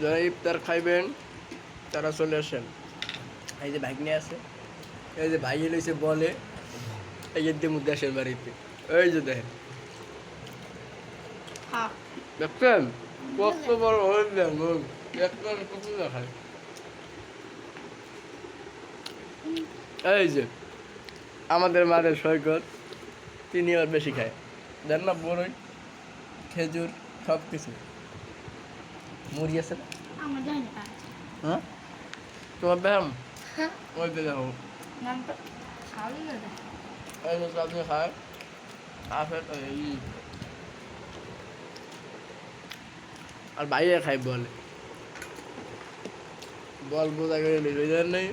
যারা ইফতার খাইবেন তারা চলে আসেন। এই যে ভাগ্নে আছে, এই যে ভাই লইছে বলে এই যে দেশের বাড়িতে, এই যে দেখেন দেখছেন কত বড় হয়ে মুখ একবার কত দেখায়। এই যে আমাদের মাদের সৈকত, তিনি আর বেশি খায়, দেন না বড়ই খেজুর সব কিছু। মুড়ি আছে না হ্যাঁ তোমার ব্যায়াম ওই দেখো এই যে আপনি খায় আসে আর বাইরে খাই বল বোঝা গেলে নেই